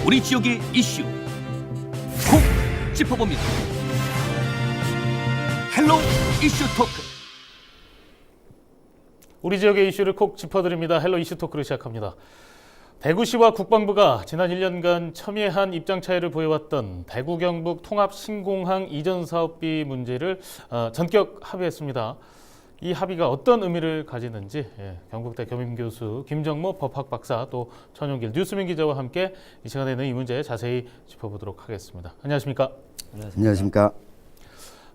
우리 지역의 이슈 콕 짚어봅니다. 헬로 이슈 토크. 우리 지역의 이슈를 콕 짚어드립니다. 헬로 이슈 토크를 시작합니다. 대구시와 국방부가 지난 1년간 첨예한 입장 차이를 보여왔던 대구 경북 통합 신공항 이전 사업비 문제를 전격 합의했습니다. 이 합의가 어떤 의미를 가지는지 경북대 겸임교수 김정모 법학 박사 또 천용길 뉴스민 기자와 함께 이 시간에는 이 문제 자세히 짚어보도록 하겠습니다. 안녕하십니까? 안녕하십니까?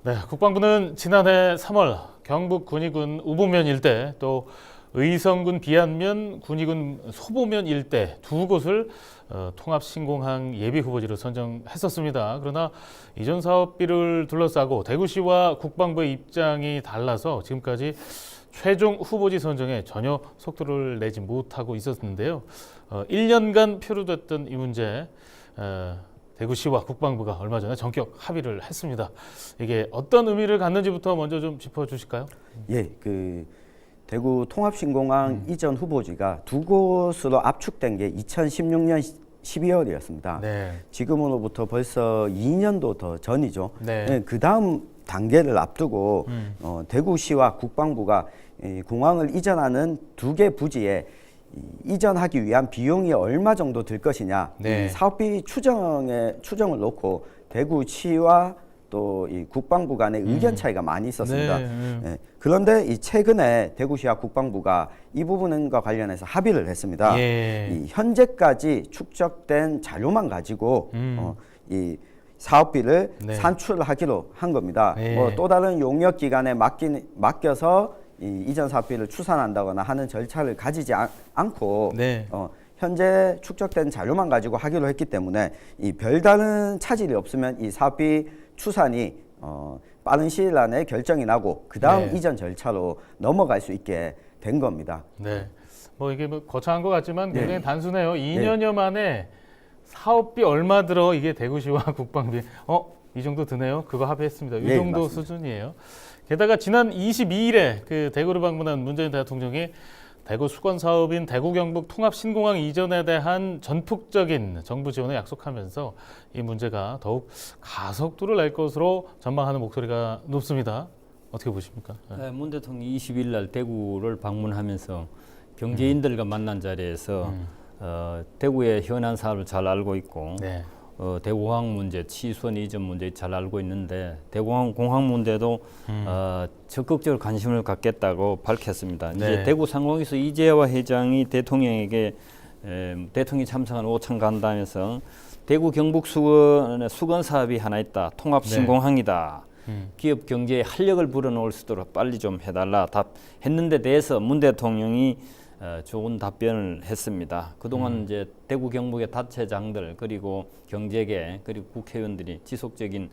네, 국방부는 지난해 3월 경북 군위군 우보면 일대 또 의성군 비안면 군위군 소보면 일대 두 곳을 통합 신공항 예비 후보지로 선정했었습니다. 그러나 이전 사업비를 둘러싸고 대구시와 국방부의 입장이 달라서 지금까지 최종 후보지 선정에 전혀 속도를 내지 못하고 있었는데요. 1년간 표류됐던 이 문제 대구시와 국방부가 얼마 전에 전격 합의를 했습니다. 이게 어떤 의미를 갖는지부터 먼저 좀 짚어주실까요? 예, 대구 통합신공항 이전 후보지가 두 곳으로 압축된 게 2016년 12월이었습니다. 네. 지금으로부터 벌써 2년도 더 전이죠. 네. 네, 그 다음 단계를 앞두고 대구시와 국방부가 이 공항을 이전하는 두 개 부지에 이전하기 위한 비용이 얼마 정도 들 것이냐, 네. 이 사업비 추정을 놓고 대구시와 또 이 국방부 간의 의견 차이가 많이 있었습니다. 네. 그런데 이 최근에 대구시와 국방부가 이 부분과 관련해서 합의를 했습니다. 예. 이 현재까지 축적된 자료만 가지고 이 사업비를 네. 산출하기로 한 겁니다. 예. 뭐 또 다른 용역 기관에 맡겨서 이 이전 사업비를 추산한다거나 하는 절차를 가지지 않고 네. 현재 축적된 자료만 가지고 하기로 했기 때문에 이 별다른 차질이 없으면 이 사업비 추산이 빠른 시일 안에 결정이 나고 그 다음 네. 이전 절차로 넘어갈 수 있게 된 겁니다. 네. 뭐 이게 뭐 거창한 것 같지만 굉장히 네. 단순해요. 2년여 만에 사업비 얼마 들어 이게 대구시와 국방비 이 정도 드네요. 그거 합의했습니다. 이 네, 정도 맞습니다. 수준이에요. 게다가 지난 22일에 그 대구를 방문한 문재인 대통령이 대구 수건 사업인 대구 경북 통합 신공항 이전에 대한 전폭적인 정부 지원을 약속하면서 이 문제가 더욱 가속도를 낼 것으로 전망하는 목소리가 높습니다. 어떻게 보십니까? 네, 문 대통령이 20일 날 대구를 방문하면서 경제인들과 만난 자리에서 대구의 현안 사업을 잘 알고 있고 네. 대구공항 문제, 치수원 이전 문제 잘 알고 있는데 대구공항 문제도 적극적으로 관심을 갖겠다고 밝혔습니다. 네. 이제 대구 상공에서 이재화 회장이 대통령에게 대통령이 참석한 오찬 간담회에서 대구 경북 수건 사업이 하나 있다. 통합 신공항이다. 기업 경제에 활력을 불어넣을 수 있도록 빨리 좀 해달라 답했는데 대해서 문 대통령이 좋은 답변을 했습니다. 그동안 이제 대구 경북의 다체장들 그리고 경제계 그리고 국회의원들이 지속적인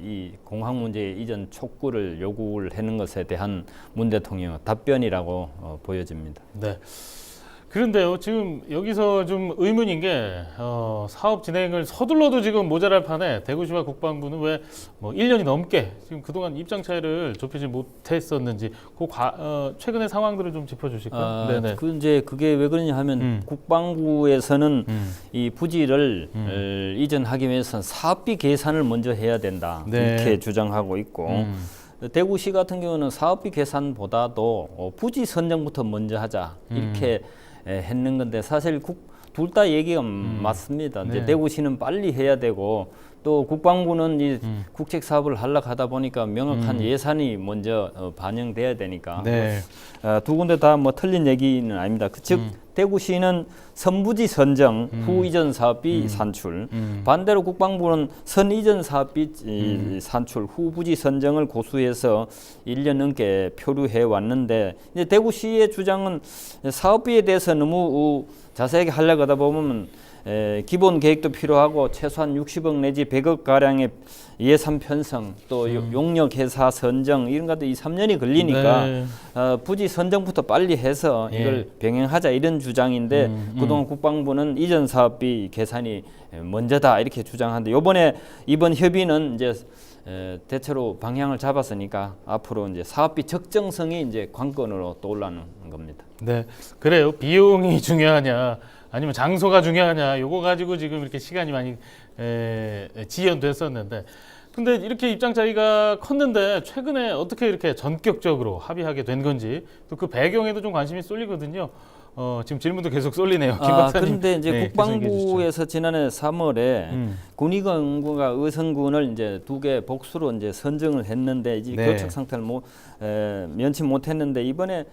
이 공항 문제 이전 촉구를 요구를 하는 것에 대한 문 대통령의 답변이라고 보여집니다. 네. 그런데요, 지금 여기서 좀 의문인 게 사업 진행을 서둘러도 지금 모자랄 판에 대구시와 국방부는 왜 뭐 1년이 넘게 지금 그동안 입장 차이를 좁히지 못했었는지 최근의 상황들을 좀 짚어주실까요? 네네. 그게 왜 그러냐 하면 국방부에서는 이 부지를 이전하기 위해서는 사업비 계산을 먼저 해야 된다. 네. 이렇게 주장하고 있고 대구시 같은 경우는 사업비 계산보다도 부지 선정부터 먼저 하자 이렇게 했는 건데 사실 둘 다 얘기가 맞습니다. 이제 네. 대구시는 빨리 해야 되고 또 국방부는 이 국책 사업을 하려고 하다 보니까 명확한 예산이 먼저 반영돼야 되니까 네. 두 군데 다 뭐 틀린 얘기는 아닙니다. 즉 대구시는 선부지 선정 후 이전 사업비 산출 반대로 국방부는 선 이전 사업비 산출 후 부지 선정을 고수해서 1년 넘게 표류해 왔는데 이제 대구시의 주장은 사업비에 대해서 너무 자세하게 하려고 하다 보면 기본 계획도 필요하고 최소한 60억 내지 100억 가량의 예산 편성 또 용역 회사 선정 이런 것도 2~3년이 걸리니까 네. 부지 선정부터 빨리 해서 이걸 병행하자 이런 주장인데 그동안 국방부는 이전 사업비 계산이 먼저다 이렇게 주장하는데 이번 협의는 이제 대체로 방향을 잡았으니까 앞으로 이제 사업비 적정성이 이제 관건으로 떠올라는 겁니다. 네, 그래요. 비용이 중요하냐, 아니면 장소가 중요하냐 요거 가지고 지금 이렇게 시간이 많이 지연됐었는데 근데 이렇게 입장 차이가 컸는데 최근에 어떻게 이렇게 전격적으로 합의하게 된 건지 또 그 배경에도 좀 관심이 쏠리거든요. 지금 질문도 계속 쏠리네요. 김 박사님. 그런데 이제 네, 국방부에서 지난해 3월에 군의관과 의성군을 이제 2개 복수로 이제 선정을 했는데 이제 네. 교착 상태를 면치 못했는데 이번에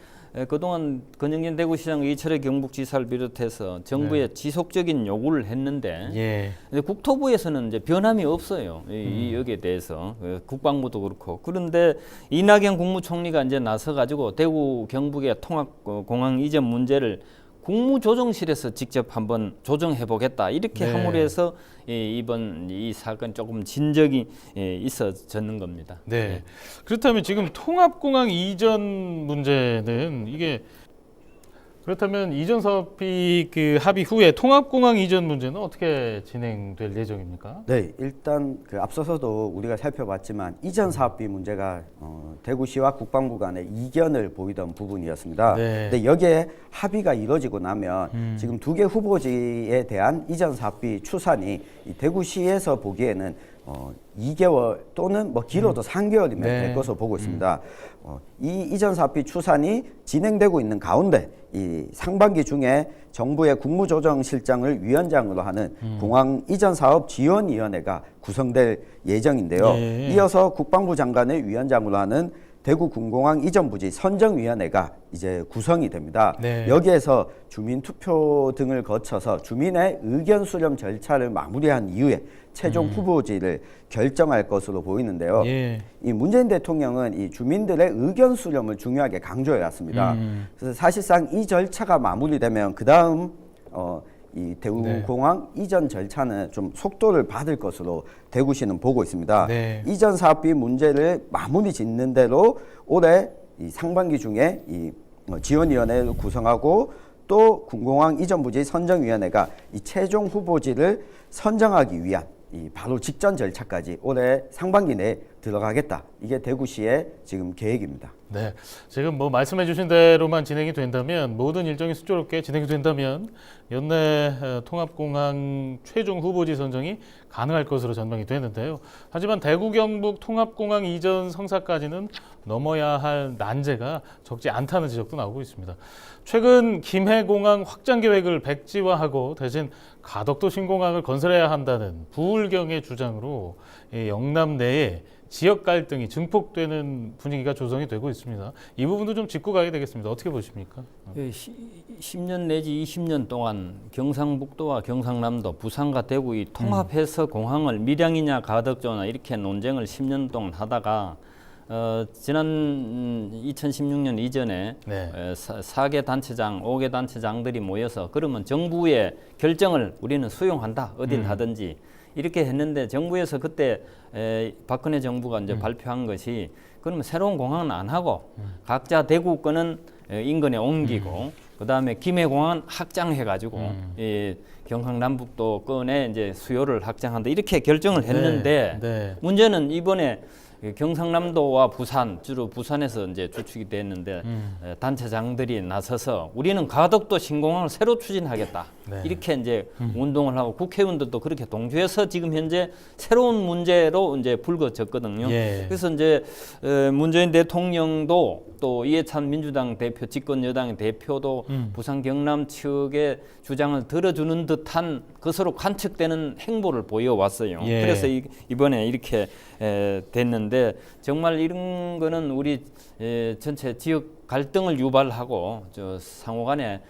그동안 권영진 대구시장, 이철의 경북지사를 비롯해서 정부에 지속적인 요구를 했는데 예. 근데 국토부에서는 이제 변함이 없어요. 이 여기에 대해서 국방부도 그렇고 그런데 이낙연 국무총리가 이제 나서 가지고 대구 경북의 통합공항 이전 문제를 국무조정실에서 직접 한번 조정해 보겠다 이렇게 네. 함으로 해서 이번 이 사건 조금 진적이 있어졌는 겁니다. 네. 그렇다면 지금 통합공항 이전 문제는 이게 그렇다면 이전 사업이 그 합의 후에 통합공항 이전 문제는 어떻게 진행될 예정입니까? 네, 일단 그 앞서서도 우리가 살펴봤지만 이전 사업비 문제가 대구시와 국방부 간의 이견을 보이던 부분이었습니다. 네. 근데 여기에 합의가 이루어지고 나면 지금 2개 후보지에 대한 이전 사업비 추산이 이 대구시에서 보기에는 2개월 또는 뭐 길어도 3개월이면 네. 될 것으로 보고 있습니다. 이 이전 사업비 추산이 진행되고 있는 가운데 이 상반기 중에 정부의 국무조정실장을 위원장으로 하는 공항 이전 사업 지원위원회가 구성될 예정인데요. 예. 이어서 국방부 장관을 위원장으로 하는 대구 군공항 이전 부지 선정위원회가 이제 구성이 됩니다. 네. 여기에서 주민 투표 등을 거쳐서 주민의 의견 수렴 절차를 마무리한 이후에 최종 후보지를 결정할 것으로 보이는데요. 예. 이 문재인 대통령은 이 주민들의 의견 수렴을 중요하게 강조해 왔습니다. 그래서 사실상 이 절차가 마무리되면 그 다음 이 대구공항 이전 절차는 좀 속도를 받을 것으로 대구시는 보고 있습니다. 네. 이전 사업비 문제를 마무리 짓는 대로 올해 이 상반기 중에 이 지원위원회를 구성하고 또 군공항 이전 부지 선정위원회가 이 최종 후보지를 선정하기 위한 이 바로 직전 절차까지 올해 상반기 내에 들어가겠다. 이게 대구시의 지금 계획입니다. 네, 지금 뭐 말씀해주신 대로만 진행이 된다면 모든 일정이 순조롭게 진행이 된다면 연내 통합공항 최종 후보지 선정이 가능할 것으로 전망이 되는데요. 하지만 대구 경북 통합공항 이전 성사까지는 넘어야 할 난제가 적지 않다는 지적도 나오고 있습니다. 최근 김해공항 확장 계획을 백지화하고 대신 가덕도 신공항을 건설해야 한다는 부울경의 주장으로 영남 내에 지역 갈등이 증폭되는 분위기가 조성이 되고 있습니다. 이 부분도 좀 짚고 가야 되겠습니다. 어떻게 보십니까? 10년 내지 20년 동안 경상북도와 경상남도, 부산과 대구 이 통합해서 공항을 밀양이냐 가덕조나 이렇게 논쟁을 10년 동안 하다가 지난 2016년 이전에 네. 4개 단체장, 5개 단체장들이 모여서 그러면 정부의 결정을 우리는 수용한다. 어딜 하든지. 이렇게 했는데 정부에서 그때 박근혜 정부가 이제 발표한 것이 그러면 새로운 공항은 안 하고 각자 대구 거는 인근에 옮기고 그다음에 김해공항은 확장해가지고 경상남북도 건에 이제 수요를 확장한다 이렇게 결정을 했는데 네. 문제는 이번에 경상남도와 부산 주로 부산에서 이제 주축이 됐는데 단체장들이 나서서 우리는 가덕도 신공항을 새로 추진하겠다 네. 이렇게 이제 운동을 하고 국회의원들도 그렇게 동조해서 지금 현재 새로운 문제로 이제 불거졌거든요. 예. 그래서 이제 문재인 대통령도 또 이해찬 민주당 대표 집권 여당의 대표도 부산 경남 측의 주장을 들어주는 듯한 것으로 관측되는 행보를 보여왔어요. 예. 그래서 이번에 이렇게 됐는데 정말 이런 거는 우리 전체 지역 갈등을 유발하고 상호간에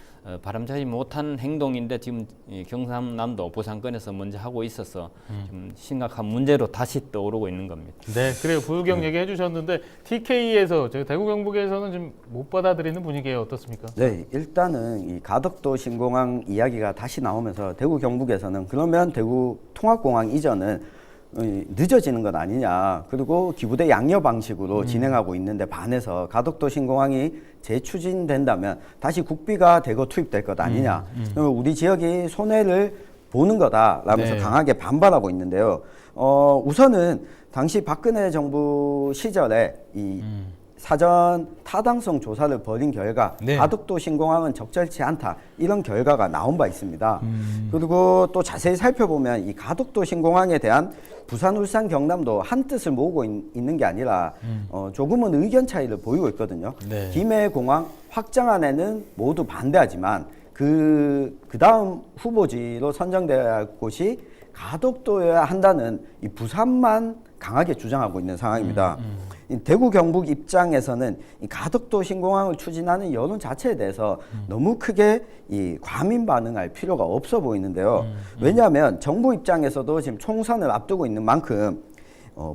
바람직하지 못한 행동인데 지금 경상남도 부산권에서 먼저 하고 있어서 좀 심각한 문제로 다시 떠오르고 있는 겁니다. 네, 그래요. 부울경 얘기해 주셨는데 TK에서 대구 경북에서는 좀 못 받아들이는 분위기예요. 어떻습니까? 네, 일단은 이 가덕도 신공항 이야기가 다시 나오면서 대구 경북에서는 그러면 대구 통합공항 이전은 늦어지는 것 아니냐. 그리고 기부대 양여 방식으로 진행하고 있는데 반해서 가덕도 신공항이 재추진된다면 다시 국비가 대거 투입될 것 아니냐. 그러면 우리 지역이 손해를 보는 거다라면서 네. 강하게 반발하고 있는데요. 우선은 당시 박근혜 정부 시절에 이 사전 타당성 조사를 벌인 결과 네. 가덕도 신공항은 적절치 않다 이런 결과가 나온 바 있습니다. 그리고 또 자세히 살펴보면 이 가덕도 신공항에 대한 부산, 울산, 경남도 한 뜻을 모으고 있는 게 아니라 조금은 의견 차이를 보이고 있거든요. 네. 김해공항 확장안에는 모두 반대하지만 그 다음 후보지로 선정돼야 할 곳이 가덕도여야 한다는 이 부산만 강하게 주장하고 있는 상황입니다. 이 대구 경북 입장에서는 이 가덕도 신공항을 추진하는 여론 자체에 대해서 너무 크게 이 과민 반응할 필요가 없어 보이는데요. 왜냐하면 정부 입장에서도 지금 총선을 앞두고 있는 만큼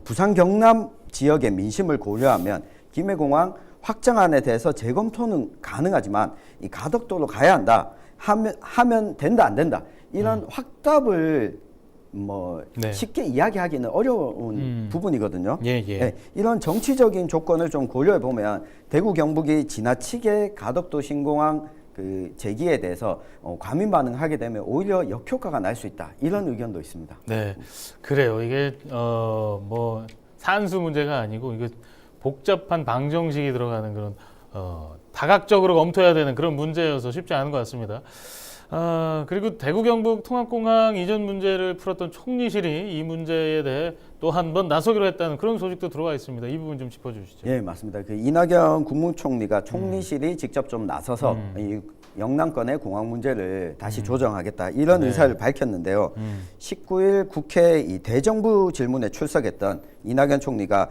부산 경남 지역의 민심을 고려하면 김해공항 확장안에 대해서 재검토는 가능하지만 이 가덕도로 가야 한다 하면 된다 안 된다 이런 확답을 뭐 네. 쉽게 이야기하기는 어려운 부분이거든요. 예, 예. 네, 이런 정치적인 조건을 좀 고려해 보면 대구 경북이 지나치게 가덕도 신공항 그 제기에 대해서 과민 반응하게 되면 오히려 역효과가 날 수 있다 이런 의견도 있습니다. 네, 그래요. 이게 뭐 산수 문제가 아니고 이게 복잡한 방정식이 들어가는 그런 다각적으로 검토해야 되는 그런 문제여서 쉽지 않은 것 같습니다. 그리고 대구 경북 통합공항 이전 문제를 풀었던 총리실이 이 문제에 대해 또 한 번 나서기로 했다는 그런 소식도 들어와 있습니다. 이 부분 좀 짚어주시죠. 예, 맞습니다. 그 이낙연 국무총리가 총리실이 직접 좀 나서서 이 영남권의 공항 문제를 다시 조정하겠다 이런 네. 의사를 밝혔는데요. 19일 국회 이 대정부 질문에 출석했던 이낙연 총리가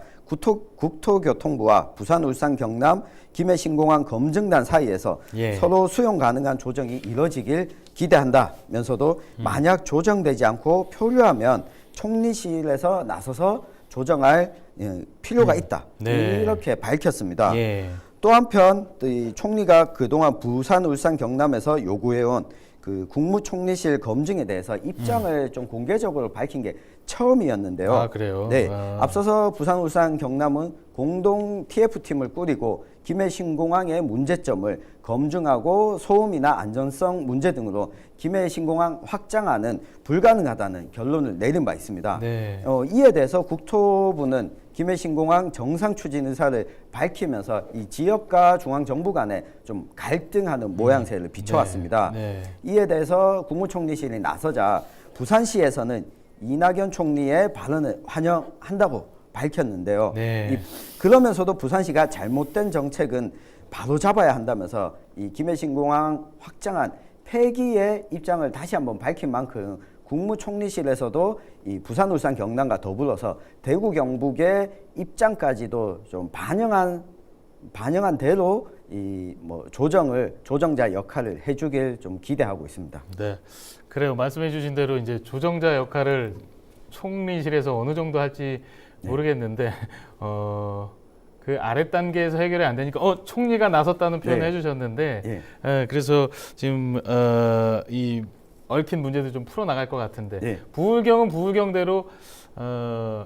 국토교통부와 부산, 울산, 경남, 김해 신공항 검증단 사이에서 예. 서로 수용 가능한 조정이 이뤄지길 기대한다면서도 만약 조정되지 않고 표류하면 총리실에서 나서서 조정할 필요가 있다. 네. 이렇게 밝혔습니다. 예. 또 한편 이 총리가 그동안 부산, 울산, 경남에서 요구해온 그 국무총리실 검증에 대해서 입장을 좀 공개적으로 밝힌 게 처음이었는데요. 아, 그래요? 네. 아. 앞서서 부산, 울산, 경남은 공동 TF팀을 꾸리고 김해 신공항의 문제점을 검증하고 소음이나 안전성 문제 등으로 김해 신공항 확장안은 불가능하다는 결론을 내린 바 있습니다. 네. 이에 대해서 국토부는 김해 신공항 정상 추진 의사를 밝히면서 이 지역과 중앙정부 간에 좀 갈등하는 모양새를 비춰왔습니다. 네. 이에 대해서 국무총리실이 나서자 부산시에서는 이낙연 총리의 발언을 환영한다고 밝혔는데요. 네. 그러면서도 부산시가 잘못된 정책은 바로 잡아야 한다면서 이 김해 신공항 확장안 폐기의 입장을 다시 한번 밝힌 만큼 국무총리실에서도 이 부산, 울산, 경남과 더불어서 대구, 경북의 입장까지도 좀 반영한 대로 이 뭐 조정자 역할을 해주길 좀 기대하고 있습니다. 네, 그래요. 말씀해주신 대로 이제 조정자 역할을 총리실에서 어느 정도 할지 모르겠는데 그 아래 단계에서 해결이 안 되니까 총리가 나섰다는 표현을 네. 해주셨는데 그래서 지금 이 얽힌 문제도 좀 풀어 나갈 것 같은데 네. 부울경은 부울경대로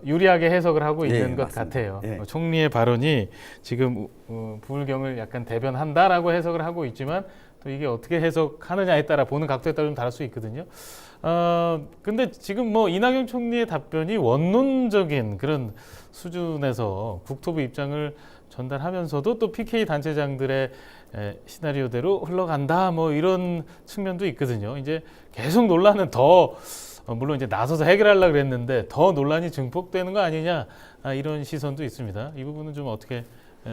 유리하게 해석을 하고 있는 것 맞습니다. 같아요. 예. 총리의 발언이 지금 부울경을 약간 대변한다라고 해석을 하고 있지만 또 이게 어떻게 해석하느냐에 따라 보는 각도에 따라 좀 다를 수 있거든요. 근데 지금 뭐 이낙연 총리의 답변이 원론적인 그런 수준에서 국토부 입장을 전달하면서도 또 PK 단체장들의 시나리오대로 흘러간다 뭐 이런 측면도 있거든요. 이제 계속 논란은 더 물론 이제 나서서 해결하려고 그랬는데 더 논란이 증폭되는 거 아니냐 이런 시선도 있습니다. 이 부분은 좀 어떻게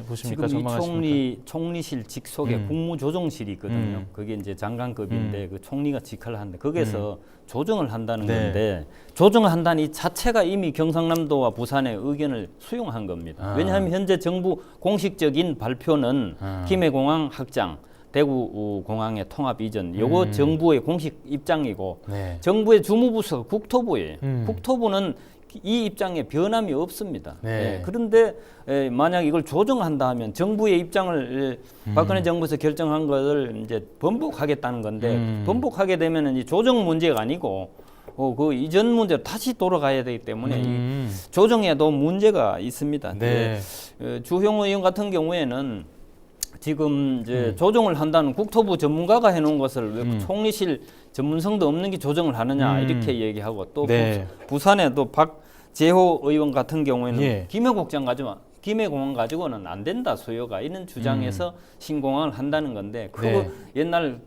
보십니까? 지금 이 전망하십니까? 총리실 직속에 국무조정실이 있거든요. 그게 이제 장관급인데 그 총리가 직할을 하는데 거기에서 조정을 한다는 네. 건데 조정을 한다는 이 자체가 이미 경상남도와 부산의 의견을 수용한 겁니다. 왜냐하면 현재 정부 공식적인 발표는 김해공항 확장, 대구 공항의 통합 이전, 요거 정부의 공식 입장이고 네. 정부의 주무부서 국토부에 국토부는 이 입장에 변함이 없습니다. 네. 예, 그런데 만약 이걸 조정한다 하면 정부의 입장을 박근혜 정부에서 결정한 것을 이제 번복하겠다는 건데 번복하게 되면은 이 조정 문제가 아니고 그 이전 문제로 다시 돌아가야 되기 때문에 이 조정에도 문제가 있습니다. 네. 주형우 의원 같은 경우에는 지금 이제 조정을 한다는 국토부 전문가가 해놓은 것을 왜 총리실 전문성도 없는 게 조정을 하느냐 이렇게 얘기하고 또 네. 부산에 또 박재호 의원 같은 경우에는 예. 김해공항 가지고는 안 된다 수요가 이런 주장에서 신공항을 한다는 건데 그거 네. 옛날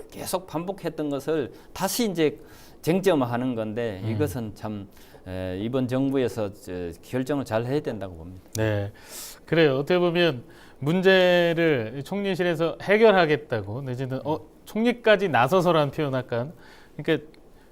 계속 반복했던 것을 다시 이제 쟁점화하는 건데 이것은 참 이번 정부에서 결정을 잘 해야 된다고 봅니다. 네, 그래요. 어떻게 보면 문제를 총리실에서 해결하겠다고 내지는 총리까지 나서서라는 표현 약간 그러니까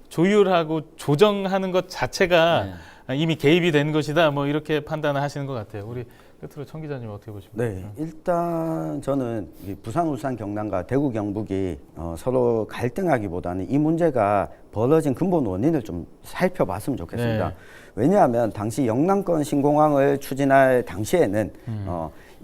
조율하고 조정하는 것 자체가 이미 개입이 된 것이다. 뭐 이렇게 판단을 하시는 것 같아요. 우리 끝으로 청 기자님 어떻게 보십니까? 네, 일단 저는 이 부산, 울산, 경남과 대구, 경북이 서로 갈등하기보다는 이 문제가 벌어진 근본 원인을 좀 살펴봤으면 좋겠습니다. 네. 왜냐하면 당시 영남권 신공항을 추진할 당시에는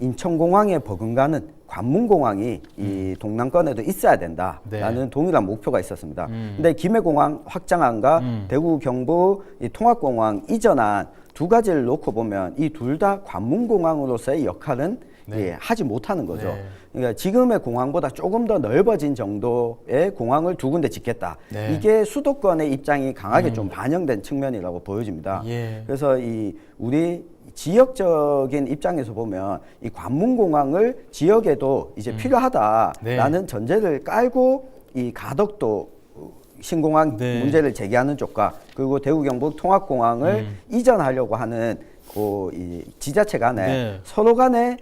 인천공항에 버금가는 관문공항이 이 동남권에도 있어야 된다라는 네. 동일한 목표가 있었습니다. 근데 김해공항 확장안과 대구, 경북 이 통합공항 이전안 두 가지를 놓고 보면 이 둘 다 관문공항으로서의 역할은 네. 하지 못하는 거죠. 네. 그러니까 지금의 공항보다 조금 더 넓어진 정도의 공항을 두 군데 짓겠다. 네. 이게 수도권의 입장이 강하게 좀 반영된 측면이라고 보여집니다. 예. 그래서 이 우리 지역적인 입장에서 보면 이 관문공항을 지역에도 이제 필요하다라는 네. 전제를 깔고 이 가덕도 신공항 네. 문제를 제기하는 쪽과 그리고 대구 경북 통합공항을 이전하려고 하는 이 지자체 간에 네. 서로 간에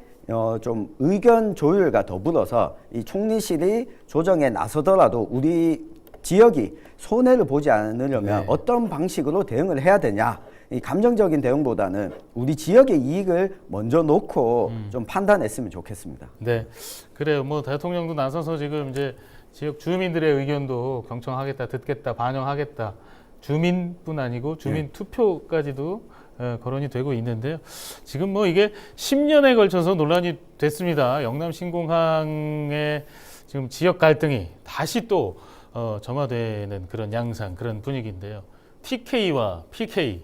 좀 의견 조율과 더불어서 이 총리실이 조정에 나서더라도 우리 지역이 손해를 보지 않으려면 네. 어떤 방식으로 대응을 해야 되냐. 이 감정적인 대응보다는 우리 지역의 이익을 먼저 놓고 좀 판단했으면 좋겠습니다. 네, 그래요. 뭐 대통령도 나서서 지금 이제 지역 주민들의 의견도 경청하겠다, 듣겠다, 반영하겠다. 주민뿐 아니고 주민 투표까지도 거론이 되고 있는데요. 지금 뭐 이게 10년에 걸쳐서 논란이 됐습니다. 영남 신공항의 지금 지역 갈등이 다시 또 점화되는 그런 양상, 그런 분위기인데요. TK와 PK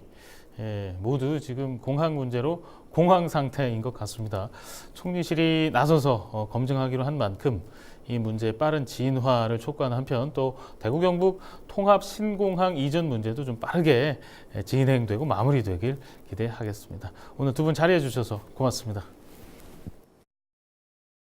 모두 지금 공항 문제로 공황 상태인 것 같습니다. 총리실이 나서서 검증하기로 한 만큼 이 문제의 빠른 진화를 촉구하는 한편 또 대구 경북 통합 신공항 이전 문제도 좀 빠르게 진행되고 마무리되길 기대하겠습니다. 오늘 두 분 자리해 주셔서 고맙습니다.